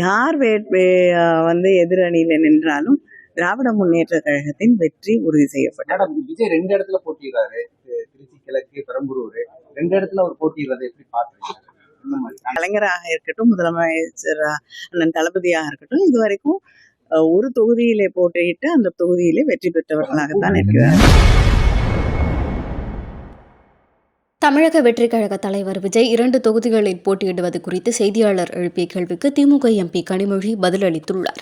யார் வந்து எதிரணியில் நின்றாலும் திராவிட முன்னேற்ற கழகத்தின் வெற்றி உறுதி செய்யப்பட்டது. விஜய் 2 இடத்துல போட்டிடுறாரு, திருச்சி கிழக்கு, பெரம்பலூர் 2 இடத்துல அவர் போட்டிடுறதை எப்படி பாக்குறீங்க? கலைஞராக இருக்கட்டும், முதலமைச்சர் அண்ணன் தளபதியாக இருக்கட்டும், இதுவரைக்கும் ஒரு தொகுதியிலே போட்டியிட்டு அந்த தொகுதியிலே வெற்றி பெற்றவர்களாகத்தான் இருக்கிறார். தமிழக வெற்றிக் கழக தலைவர் விஜய் 2 தொகுதிகளில் போட்டியிடுவது குறித்து செய்தியாளர் எழுப்பிய கேள்விக்கு திமுக எம்பி கனிமொழி பதிலளித்துள்ளார்.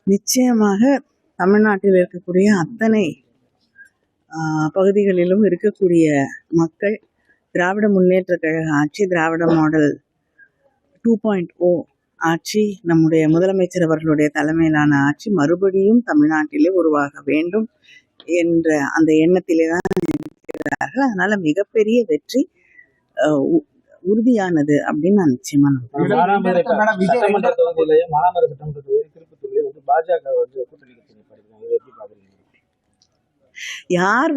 நிச்சயமாக தமிழ்நாட்டில் இருக்கக்கூடிய அத்தனை பகுதிகளிலும் இருக்கக்கூடிய மக்கள் திராவிட முன்னேற்ற கழக ஆட்சி, திராவிட மாடல் 2.0 ஆட்சி, நம்முடைய முதலமைச்சர் அவர்களுடைய தலைமையிலான ஆட்சி மறுபடியும் தமிழ்நாட்டிலே உருவாக வேண்டும் என்ற அந்த எண்ணத்திலே தான் இருக்கிறார்கள். அதனால மிகப்பெரிய வெற்றி உறுதியானது அப்படின்னு நான் நிச்சயமா யார்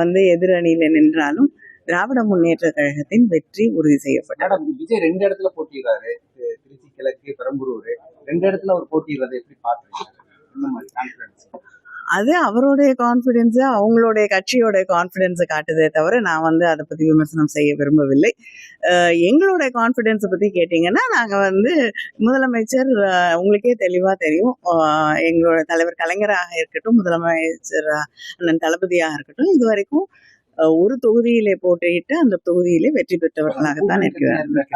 வந்து எதிரணியில நின்றாலும் திராவிட முன்னேற்ற கழகத்தின் வெற்றி உறுதி செய்யப்பட்டது. விஜய் 2 இடத்துல போட்டிடுறாரு, திருச்சி கிழக்கு, பெரம்பலூர் 2 இடத்துல அவர் போட்டிடுறதை எப்படி பாக்குறீங்க? அது அவருடைய கான்ஃபிடென்ஸை, அவங்களுடைய கட்சியோட கான்ஃபிடென்ஸை காட்டுதே தவிர நான் வந்து அதை பற்றி விமர்சனம் செய்ய விரும்பவில்லை. எங்களுடைய கான்ஃபிடென்ஸை பற்றி கேட்டிங்கன்னா, நாங்கள் வந்து முதலமைச்சர் உங்களுக்கே தெளிவாக தெரியும், எங்களோட தலைவர் கலைஞராக இருக்கட்டும், முதலமைச்சர் அண்ணன் தளபதியாக இருக்கட்டும், இதுவரைக்கும் ஒரு தொகுதியிலே போட்டியிட்டு அந்த தொகுதியிலே வெற்றி பெற்றவர்களாகத்தான் இருக்கிறார்கள்.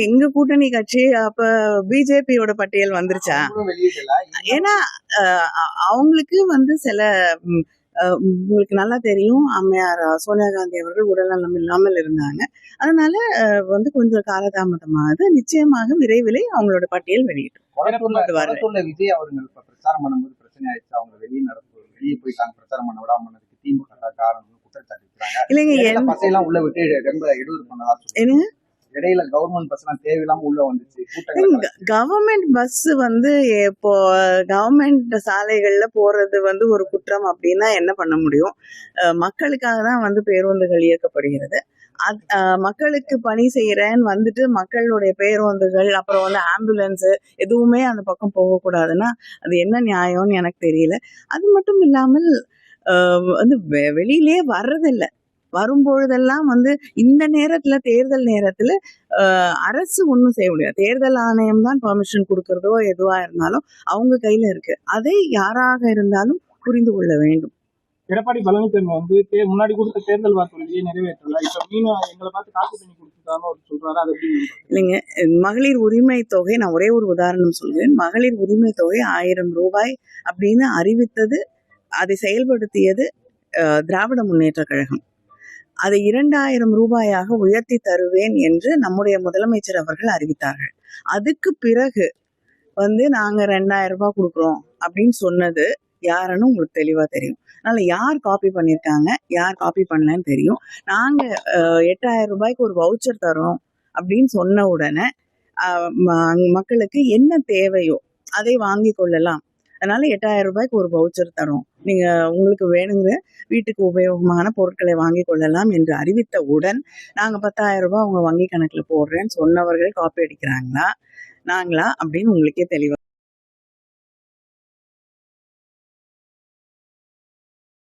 எங்க கூட்டணி கட்சி அப்ப பிஜேபியோட பட்டியல் வந்துருச்சா? ஏன்னா அவங்களுக்கு வந்து சில உங்களுக்கு நல்லா தெரியும், அம்மையார் சோனியா காந்தி அவர்கள் உடல்நலம் இல்லாமல் இருந்தாங்க. அதனால வந்து கொஞ்சம் காலதாமதமாகுது. நிச்சயமாக விரைவிலே அவங்களோட பட்டியல் வெளியிட்டோம். விஜய் அவர்கள் பிரச்சாரம் பண்ணும்போது பிரச்சனை ஆயிடுச்சு, அவங்க வெளியே போயிட்டாங்க, பிரச்சாரம் பண்ண விடாம திமுக காரணம் குற்றச்சாட்டு இல்லைங்க. பசையெல்லாம் உள்ள விட்டு ரொம்ப இடையூறு பண்ணதா என்னங்க, இடையில கவர்மெண்ட் பஸ் எல்லாம் தேவையில்லாம உள்ள வந்துச்சு. கவர்மெண்ட் பஸ் வந்து இப்போ கவர்மெண்ட் சாலைகள்ல போறது வந்து ஒரு குற்றம் அப்படின்னா என்ன பண்ண முடியும்? மக்களுக்காக தான் வந்து பேருந்துகள் இயக்கப்படுகிறது. மக்களுக்கு பணி செய்யறேன்னு வந்துட்டு மக்களுடைய பேருந்துகள், அப்புறம் வந்து ஆம்புலன்ஸ் எதுவுமே அந்த பக்கம் போகக்கூடாதுன்னா அது என்ன நியாயம்னு எனக்கு தெரியல. அது மட்டும் இல்லாமல் வந்து வெளியிலே வர்றதில்லை. வரும்பொழுதெல்லாம் வந்து இந்த நேரத்துல, தேர்தல் நேரத்துல அரசு ஒன்றும் செய்ய முடியாது. தேர்தல் ஆணையம் தான் பெர்மிஷன் கொடுக்கறதோ எதுவா இருந்தாலும் அவங்க கையில இருக்கு. அதை யாராக இருந்தாலும் புரிந்து கொள்ள வேண்டும். எடப்பாடி பழனிசாமி வந்து முன்னாடி கொடுத்த தேர்தல் வாக்குறுதியை நிறைவேற்றல, இப்ப மீண்டும் எங்களை பார்த்து காசு பண்ணி கொடுத்துருக்காங்க சொல்றாரு. அது இல்லைங்க, மகளிர் உரிமை தொகை, நான் ஒரே ஒரு உதாரணம் சொல்கிறேன். மகளிர் உரிமை தொகை 1000 ரூபாய் அப்படின்னு அறிவித்தது, அதை செயல்படுத்தியது திராவிட முன்னேற்ற கழகம். அதை 2000 ரூபாயாக உயர்த்தி தருவேன் என்று நம்முடைய முதலமைச்சர் அவர்கள் அறிவித்தார்கள். அதுக்கு பிறகு வந்து நாங்க 2000 ரூபாய் கொடுக்குறோம் அப்படின்னு சொன்னது யாருன்னு உங்களுக்கு தெளிவா தெரியும். அதனால யார் காப்பி பண்ணியிருக்காங்க, யார் காப்பி பண்ணலன்னு தெரியும். நாங்க 8000 ரூபாய்க்கு ஒரு வவுச்சர் தரோம் அப்படின்னு சொன்ன உடனே மக்களுக்கு என்ன தேவையோ அதை வாங்கி கொள்ளலாம். அதனால 8000 ரூபாய்க்கு ஒரு வவுச்சர் தரோம், நீங்க உங்களுக்கு வேணுங்கிற வீட்டுக்கு உபயோகமான பொருட்களை வாங்கி கொள்ளலாம் என்று அறிவித்தவுடன் நாங்க 10,000 ரூபாய் உங்க வங்கி கணக்குல போடுறேன்னு சொன்னவர்கள் காப்பி அடிக்கிறாங்களா நாங்களா அப்படின்னு உங்களுக்கே தெளிவா